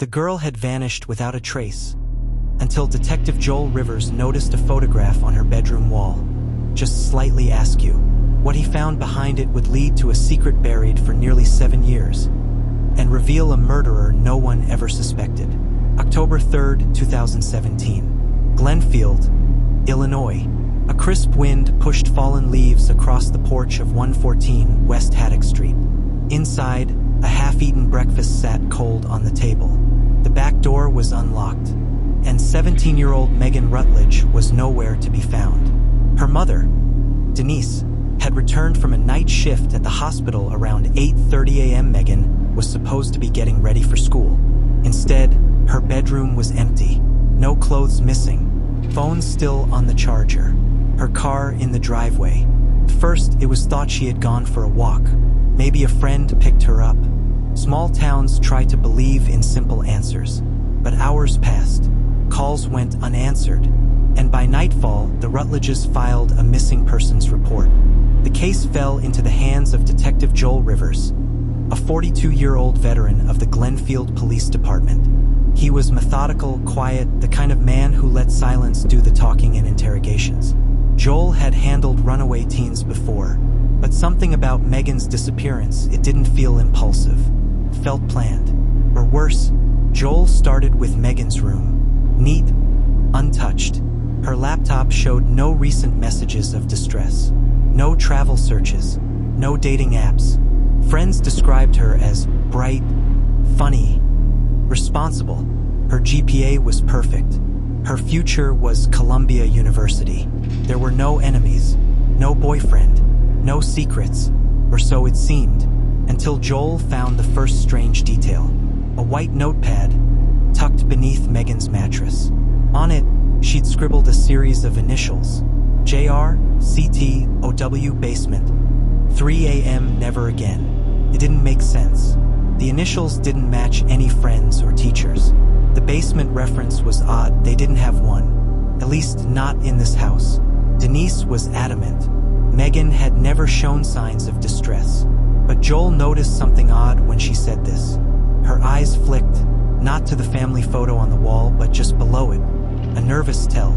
The girl had vanished without a trace, until Detective Joel Rivers noticed a photograph on her bedroom wall. Just slightly askew. What he found behind it would lead to a secret buried for nearly 7 years, and reveal a murderer no one ever suspected. October 3rd, 2017. Glenfield, Illinois. A crisp wind pushed fallen leaves across the porch of 114 West Haddock Street. Inside, a half-eaten breakfast sat cold on the table. The back door was unlocked, and 17-year-old Megan Rutledge was nowhere to be found. Her mother, Denise, had returned from a night shift at the hospital around 8:30 a.m. Megan was supposed to be getting ready for school. Instead, her bedroom was empty. No clothes missing. Phone still on the charger. Her car in the driveway. First, it was thought she had gone for a walk. Maybe a friend picked her up. Small towns try to believe in simple answers. But hours passed. Calls went unanswered. And by nightfall, the Rutledges filed a missing persons report. The case fell into the hands of Detective Joel Rivers, a 42-year-old veteran of the Glenfield Police Department. He was methodical, quiet, the kind of man who let silence do the talking in interrogations. Joel had handled runaway teens before, but something about Megan's disappearance, it didn't feel impulsive. It felt planned. Or worse, Joel started with Megan's room. Neat, untouched. Her laptop showed no recent messages of distress. No travel searches. No dating apps. Friends described her as bright, funny, responsible. Her GPA was perfect. Her future was Columbia University. There were no enemies, no boyfriend, no secrets, or so it seemed, until Joel found the first strange detail. A white notepad tucked beneath Megan's mattress. On it, she'd scribbled a series of initials. JR, CT, OW, basement. 3 a.m. never again. It didn't make sense. The initials didn't match any friends or teachers. The basement reference was odd. They didn't have one. At least not in this house. Denise was adamant. Megan had never shown signs of distress. But Joel noticed something odd when she said this. Her eyes flicked, not to the family photo on the wall, but just below it. A nervous tell.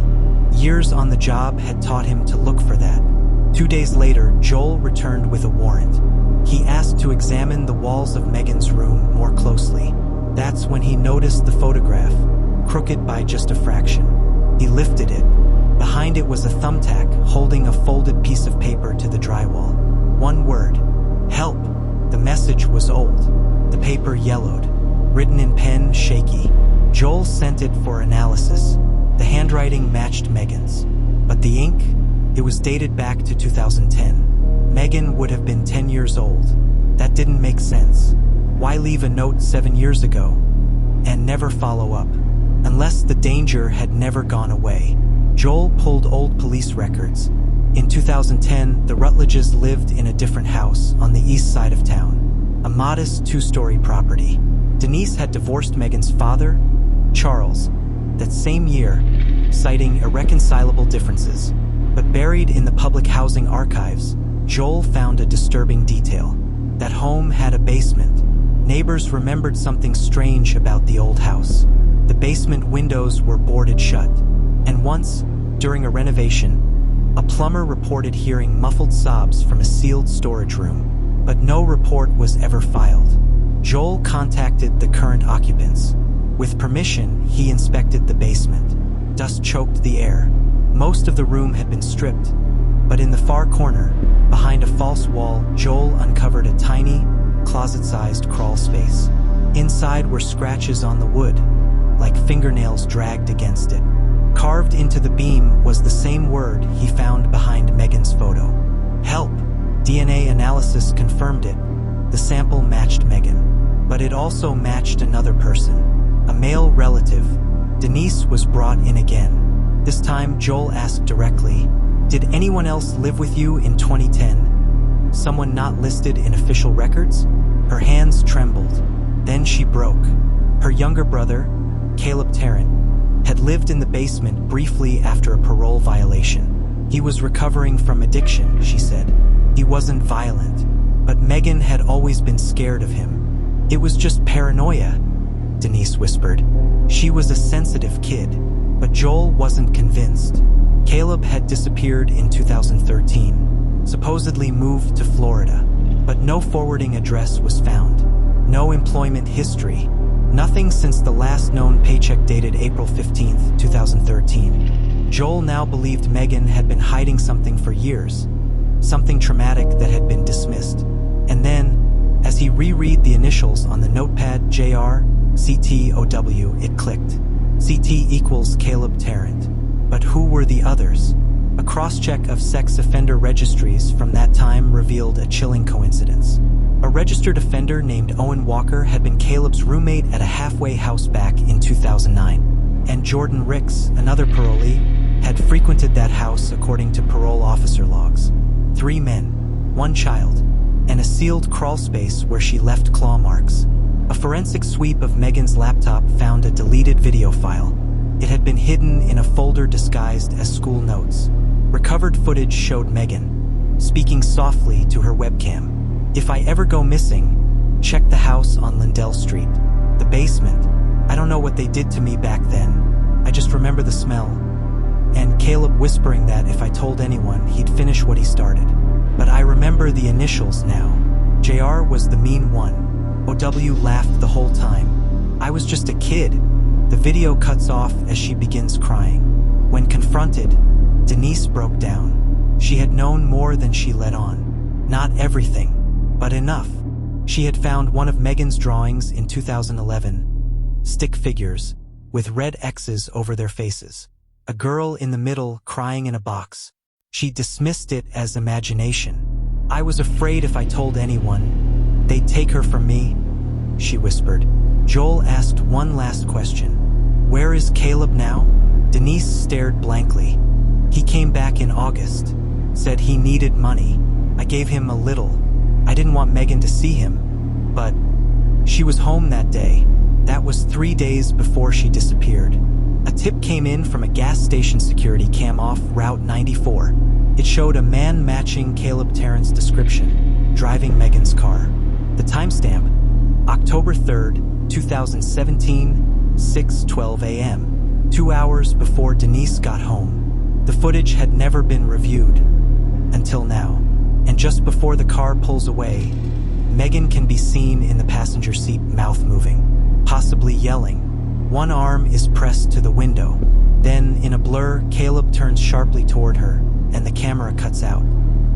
Years on the job had taught him to look for that. 2 days later, Joel returned with a warrant. He asked to examine the walls of Megan's room more closely. That's when he noticed the photograph, crooked by just a fraction. He lifted it. Behind it was a thumbtack holding a folded piece of paper to the drywall. One word. Help. The message was old. The paper yellowed. Written in pen, shaky. Joel sent it for analysis. The handwriting matched Megan's. But the ink? It was dated back to 2010. Megan would have been 10 years old. That didn't make sense. Why leave a note 7 years ago and never follow up? Unless the danger had never gone away. Joel pulled old police records. In 2010, the Rutledges lived in a different house on the east side of town. A modest 2-story property. Denise had divorced Megan's father, Charles, that same year, citing irreconcilable differences. But buried in the public housing archives, Joel found a disturbing detail. That home had a basement. Neighbors remembered something strange about the old house. The basement windows were boarded shut. And once, during a renovation, a plumber reported hearing muffled sobs from a sealed storage room. But no report was ever filed. Joel contacted the current occupants. With permission, he inspected the basement. Dust choked the air. Most of the room had been stripped, but in the far corner, behind a false wall, Joel uncovered a tiny, closet-sized crawl space. Inside were scratches on the wood, like fingernails dragged against it. Carved into the beam was the same word he found behind Megan's photo. Help! DNA analysis confirmed it. The sample matched Megan, but it also matched another person, a male relative. Denise was brought in again. This time, Joel asked directly, "Did anyone else live with you in 2010? Someone not listed in official records?" Her hands trembled. Then she broke. Her younger brother, Caleb Tarrant, had lived in the basement briefly after a parole violation. He was recovering from addiction, she said. He wasn't violent, but Megan had always been scared of him. It was just paranoia. Denise whispered. She was a sensitive kid, but Joel wasn't convinced. Caleb had disappeared in 2013, supposedly moved to Florida, but no forwarding address was found. No employment history, nothing since the last known paycheck dated April 15, 2013. Joel now believed Megan had been hiding something for years, something traumatic that had been dismissed. And then, as he reread the initials on the notepad JR, CTOW, it clicked. CT equals Caleb Tarrant. But who were the others? A cross-check of sex offender registries from that time revealed a chilling coincidence. A registered offender named Owen Walker had been Caleb's roommate at a halfway house back in 2009. And Jordan Ricks, another parolee, had frequented that house according to parole officer logs. 3 men, 1 child, and a sealed crawl space where she left claw marks. A forensic sweep of Megan's laptop found a deleted video file. It had been hidden in a folder disguised as school notes. Recovered footage showed Megan speaking softly to her webcam. "If I ever go missing, check the house on Lindell Street. The basement. I don't know what they did to me back then. I just remember the smell." And Caleb whispering that if I told anyone, he'd finish what he started. "But I remember the initials now. JR was the mean one. OW laughed the whole time. I was just a kid." The video cuts off as she begins crying. When confronted, Denise broke down. She had known more than she let on. Not everything, but enough. She had found one of Megan's drawings in 2011. Stick figures, with red X's over their faces. A girl in the middle crying in a box. She dismissed it as imagination. "I was afraid if I told anyone, they'd take her from me," she whispered. Joel asked one last question. "Where is Caleb now?" Denise stared blankly. "He came back in August. Said he needed money. I gave him a little. I didn't want Megan to see him. But she was home that day. That was 3 days before she disappeared." A tip came in from a gas station security cam off Route 94. It showed a man matching Caleb Tarrant's description, driving Megan's car. The timestamp, October 3rd, 2017, 6:12 a.m., 2 hours before Denise got home. The footage had never been reviewed until now. And just before the car pulls away, Megan can be seen in the passenger seat, mouth moving, possibly yelling. One arm is pressed to the window. Then, in a blur, Caleb turns sharply toward her, and the camera cuts out.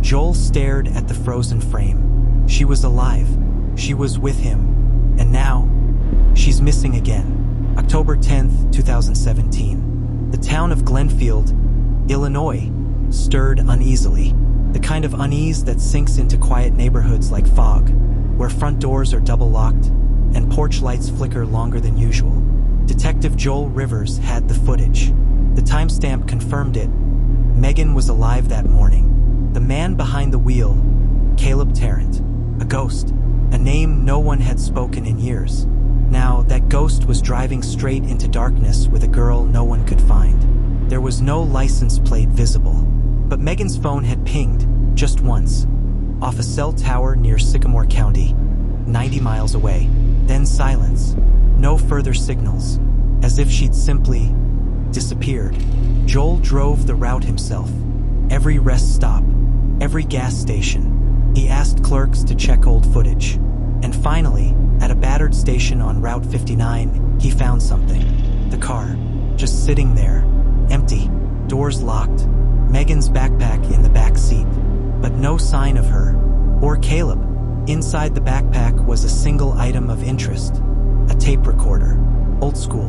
Joel stared at the frozen frame. She was alive. She was with him. And now, she's missing again. October 10th, 2017. The town of Glenfield, Illinois, stirred uneasily. The kind of unease that sinks into quiet neighborhoods like fog, where front doors are double-locked and porch lights flicker longer than usual. Detective Joel Rivers had the footage. The timestamp confirmed it. Megan was alive that morning. The man behind the wheel, Caleb Tarrant. A ghost. A name no one had spoken in years. Now, that ghost was driving straight into darkness with a girl no one could find. There was no license plate visible, but Megan's phone had pinged, just once, off a cell tower near Sycamore County, 90 miles away. Then silence. No further signals, as if she'd simply disappeared. Joel drove the route himself. Every rest stop, every gas station. He asked clerks to check old footage. And finally, at a battered station on Route 59, he found something. The car, just sitting there, empty, doors locked, Megan's backpack in the back seat. But no sign of her, or Caleb. Inside the backpack was a single item of interest. A tape recorder. Old school.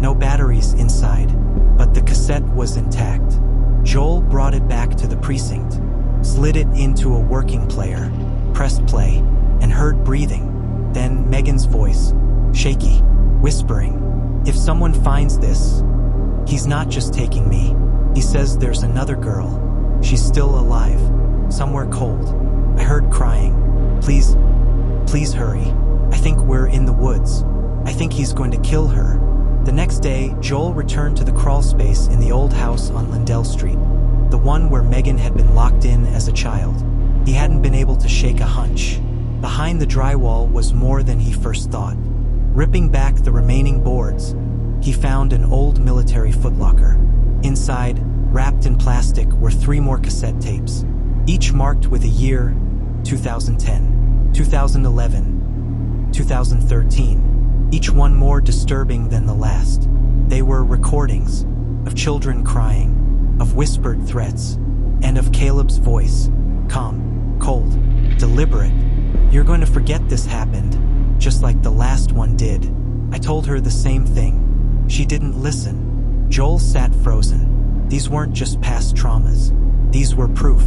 No batteries inside, but the cassette was intact. Joel brought it back to the precinct, slid it into a working player, pressed play, and heard breathing. Then Megan's voice, shaky, whispering, "If someone finds this, he's not just taking me. He says there's another girl. She's still alive, somewhere cold. I heard crying. Please hurry. I think we're in the woods. I think he's going to kill her." The next day, Joel returned to the crawl space in the old house on Lindell Street, the one where Megan had been locked in as a child. He hadn't been able to shake a hunch. Behind the drywall was more than he first thought. Ripping back the remaining boards, he found an old military footlocker. Inside, wrapped in plastic, were 3 more cassette tapes, each marked with a year: 2010, 2011, 2013, each one more disturbing than the last. They were recordings of children crying, of whispered threats, and of Caleb's voice, calm, cold, deliberate. "You're going to forget this happened, just like the last one did." I told her the same thing. She didn't listen. Joel sat frozen. These weren't just past traumas. These were proof.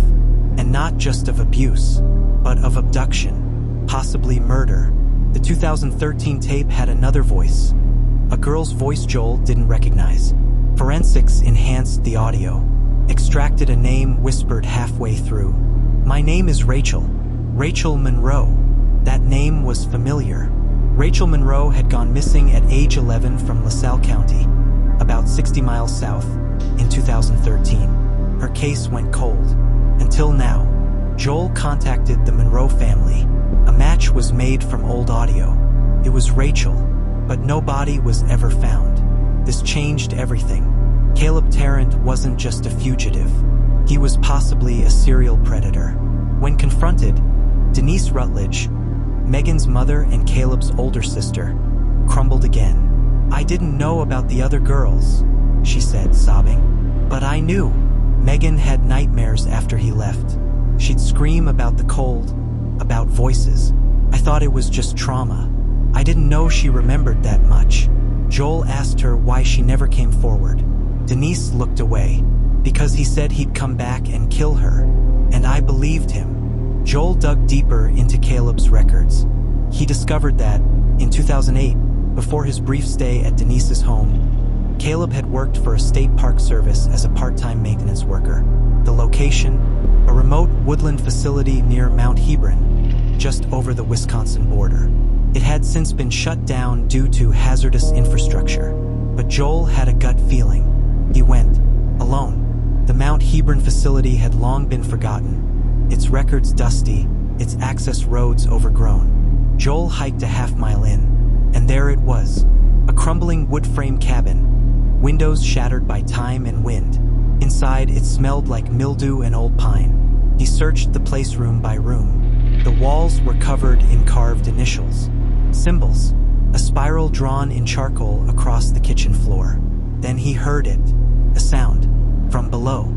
And not just of abuse, but of abduction, possibly murder. The 2013 tape had another voice. A girl's voice Joel didn't recognize. Forensics enhanced the audio, extracted a name whispered halfway through. "My name is Rachel. Rachel Monroe." That name was familiar. Rachel Monroe had gone missing at age 11 from LaSalle County, about 60 miles south, in 2013. Her case went cold. Until now. Joel contacted the Monroe family. A match was made from old audio. It was Rachel, but no body was ever found. This changed everything. Caleb Tarrant wasn't just a fugitive. He was possibly a serial predator. When confronted, Denise Rutledge, Megan's mother and Caleb's older sister, crumbled again. "I didn't know about the other girls," she said, sobbing. "But I knew. Megan had nightmares after he left. She'd scream about the cold, about voices. I thought it was just trauma. I didn't know she remembered that much." Joel asked her why she never came forward. Denise looked away. "Because he said he'd come back and kill her, and I believed him." Joel dug deeper into Caleb's records. He discovered that, in 2008, before his brief stay at Denise's home, Caleb had worked for a state park service as a part-time maintenance worker. The location, a remote woodland facility near Mount Hebron, just over the Wisconsin border. It had since been shut down due to hazardous infrastructure. But Joel had a gut feeling. He went, alone. The Mount Hebron facility had long been forgotten, its records dusty, its access roads overgrown. Joel hiked a half-mile in, and there it was, a crumbling wood-frame cabin, windows shattered by time and wind. Inside, it smelled like mildew and old pine. He searched the place room by room. The walls were covered in carved initials, symbols, a spiral drawn in charcoal across the kitchen floor. Then he heard it, a sound, from below.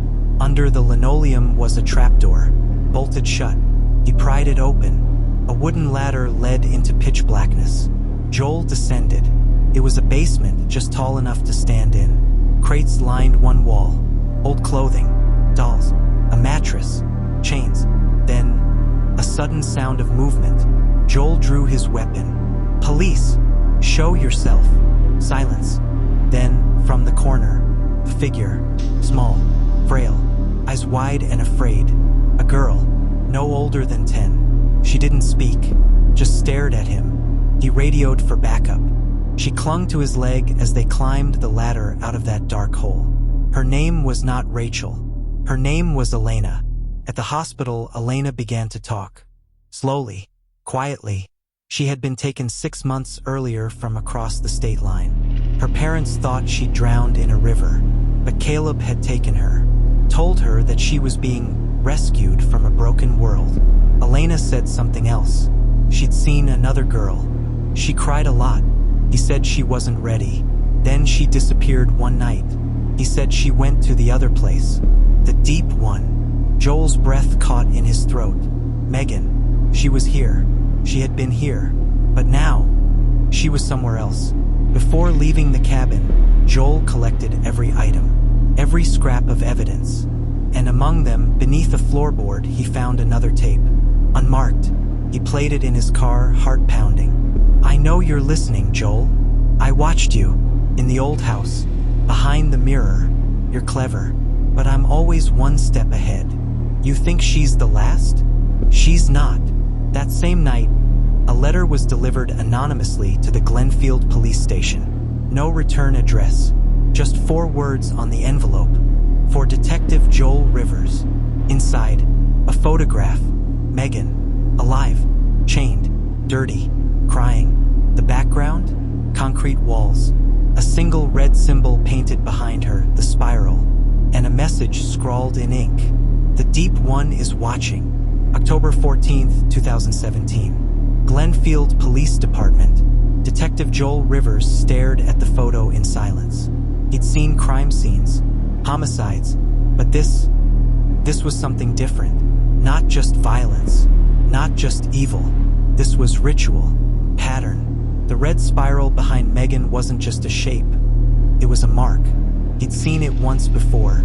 Under the linoleum was a trapdoor, bolted shut. He pried it open. A wooden ladder led into pitch blackness. Joel descended. It was a basement just tall enough to stand in. Crates lined one wall. Old clothing, dolls, a mattress, chains. Then, a sudden sound of movement. Joel drew his weapon. "Police! Show yourself!" Silence. Then, from the corner, a figure, small, frail, eyes wide and afraid. A girl, no older than 10. She didn't speak, just stared at him. He radioed for backup. She clung to his leg as they climbed the ladder out of that dark hole. Her name was not Rachel. Her name was Elena. At the hospital, Elena began to talk. Slowly, quietly. She had been taken 6 months earlier from across the state line. Her parents thought she'd drowned in a river, but Caleb had taken her, told her that she was being rescued from a broken world. Elena said something else. She'd seen another girl. She cried a lot. He said she wasn't ready. Then she disappeared one night. He said she went to the other place, the deep one. Joel's breath caught in his throat. Megan. She was here. She had been here. But now, she was somewhere else. Before leaving the cabin, Joel collected every item, every scrap of evidence. And among them, beneath a floorboard, he found another tape. Unmarked. He played it in his car, heart pounding. "I know you're listening, Joel. I watched you, in the old house, behind the mirror. You're clever, but I'm always one step ahead. You think she's the last? She's not." That same night, a letter was delivered anonymously to the Glenfield police station. No return address, just 4 words on the envelope. For Detective Joel Rivers. Inside, a photograph. Megan, alive, chained, dirty, crying. The background? Concrete walls. A single red symbol painted behind her, the spiral, and a message scrawled in ink. The Deep One is watching. October 14th, 2017. Glenfield Police Department. Detective Joel Rivers stared at the photo in silence. He'd seen crime scenes, homicides, but this was something different. Not just violence, not just evil. This was ritual, pattern. The red spiral behind Megan wasn't just a shape. It was a mark. He'd seen it once before,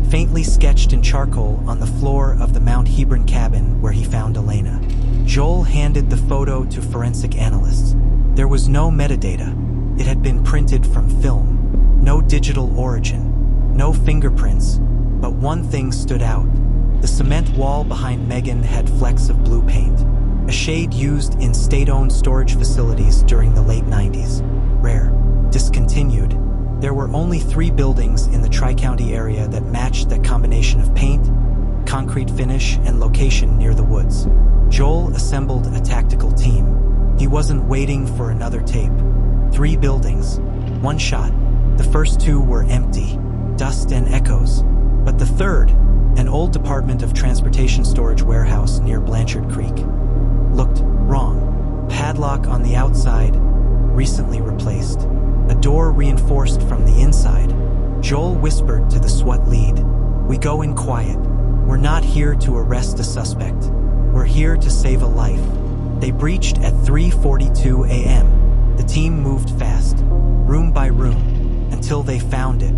faintly sketched in charcoal on the floor of the Mount Hebron cabin where he found Elena. Joel handed the photo to forensic analysts. There was no metadata. It had been printed from film. No digital origin. No fingerprints. But one thing stood out. The cement wall behind Megan had flecks of blue paint, a shade used in state-owned storage facilities during the late 90s. Rare. Discontinued. There were only 3 buildings in the Tri-County area that matched that combination of paint, concrete finish, and location near the woods. Joel assembled a tactical team. He wasn't waiting for another tape. 3 buildings. 1 shot. The first 2 were empty, dust and echoes. But the third, an old Department of Transportation storage warehouse near Blanchard Creek, looked wrong. Padlock on the outside, recently replaced. A door reinforced from the inside. Joel whispered to the SWAT lead, "We go in quiet. We're not here to arrest a suspect. We're here to save a life." They breached at 3:42 a.m. The team moved fast, room by room, until they found it.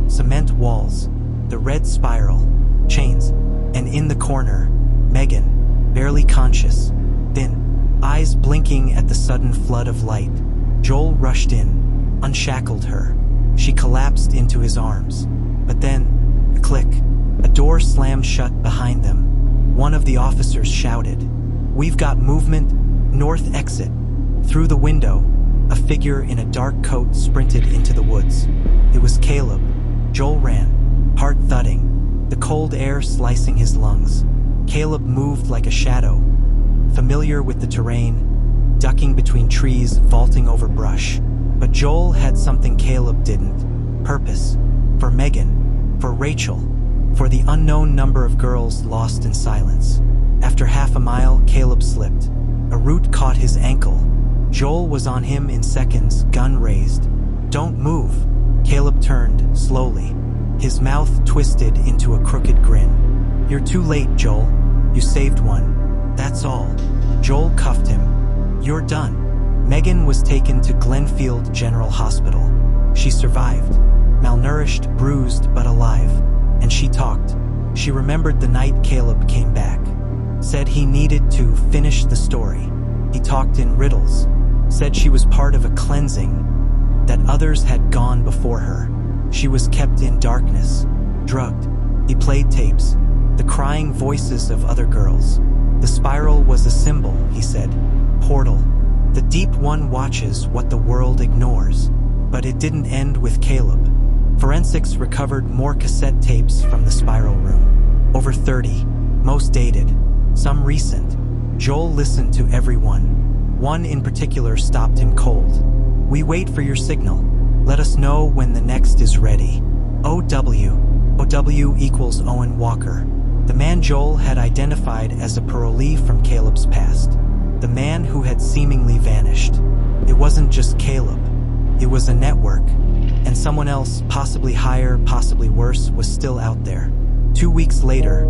Cement walls, the red spiral, chains, and in the corner, Megan, barely conscious, thin, eyes blinking at the sudden flood of light. Joel rushed in, unshackled her. She collapsed into his arms. But then, a click. A door slammed shut behind them. One of the officers shouted, "We've got movement, north exit." Through the window, a figure in a dark coat sprinted into the woods. It was Caleb. Joel ran, heart thudding, the cold air slicing his lungs. Caleb moved like a shadow, familiar with the terrain, ducking between trees, vaulting over brush. But Joel had something Caleb didn't. Purpose. For Megan. For Rachel. For the unknown number of girls lost in silence. After half a mile, Caleb slipped. A root caught his ankle. Joel was on him in seconds, gun raised. "Don't move." Caleb turned, slowly. His mouth twisted into a crooked grin. "You're too late, Joel. You saved one. That's all." Joel cuffed him. "You're done." Megan was taken to Glenfield General Hospital. She survived. Malnourished, bruised, but alive. And she talked. She remembered the night Caleb came back. Said he needed to finish the story. He talked in riddles. Said she was part of a cleansing, that others had gone before her. She was kept in darkness, drugged. He played tapes, the crying voices of other girls. The spiral was a symbol, he said. Portal. The Deep One watches what the world ignores. But it didn't end with Caleb. Forensics recovered more cassette tapes from the spiral room. Over 30, most dated, some recent. Joel listened to every one. One in particular stopped him cold. "We wait for your signal. Let us know when the next is ready. OW. OW equals Owen Walker. The man Joel had identified as a parolee from Caleb's past. The man who had seemingly vanished. It wasn't just Caleb. It was a network. And someone else, possibly higher, possibly worse, was still out there. 2 weeks later,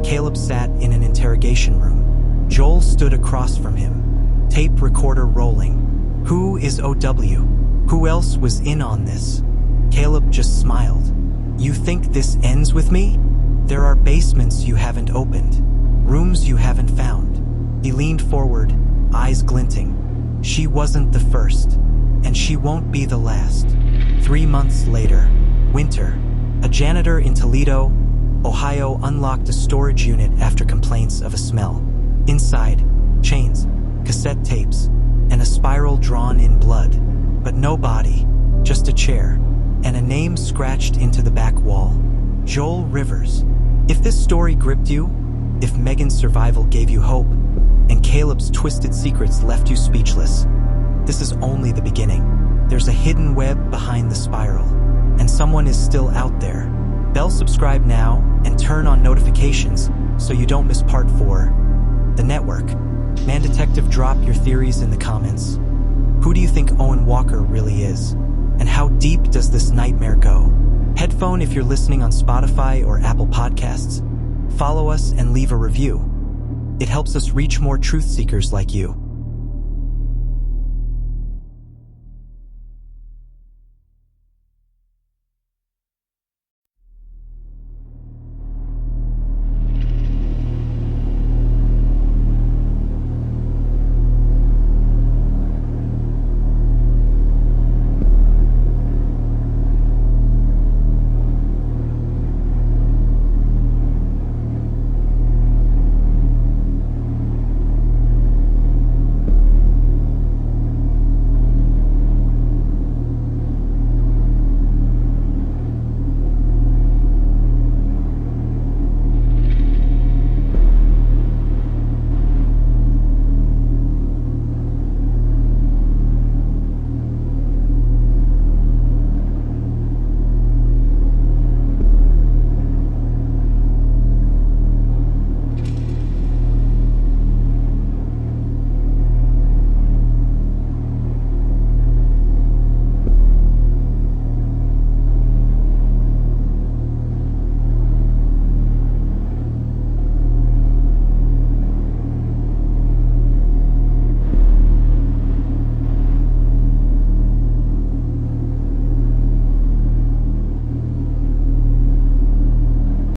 Caleb sat in an interrogation room. Joel stood across from him, tape recorder rolling. "Who is OW? Who else was in on this?" Caleb just smiled. "You think this ends with me? There are basements you haven't opened, rooms you haven't found." He leaned forward, eyes glinting. "She wasn't the first, and she won't be the last." 3 months later, winter, a janitor in Toledo, Ohio unlocked a storage unit after complaints of a smell. Inside, chains, cassette tapes, and a spiral drawn in blood. But no body, just a chair, and a name scratched into the back wall. Joel Rivers. If this story gripped you, if Megan's survival gave you hope, and Caleb's twisted secrets left you speechless, this is only the beginning. There's a hidden web behind the spiral, and someone is still out there. Bell subscribe now and turn on notifications so you don't miss part 4. The Network. Man Detective, drop your theories in the comments. Who do you think Owen Walker really is? And how deep does this nightmare go? Headphone if you're listening on Spotify or Apple Podcasts. Follow us and leave a review. It helps us reach more truth seekers like you.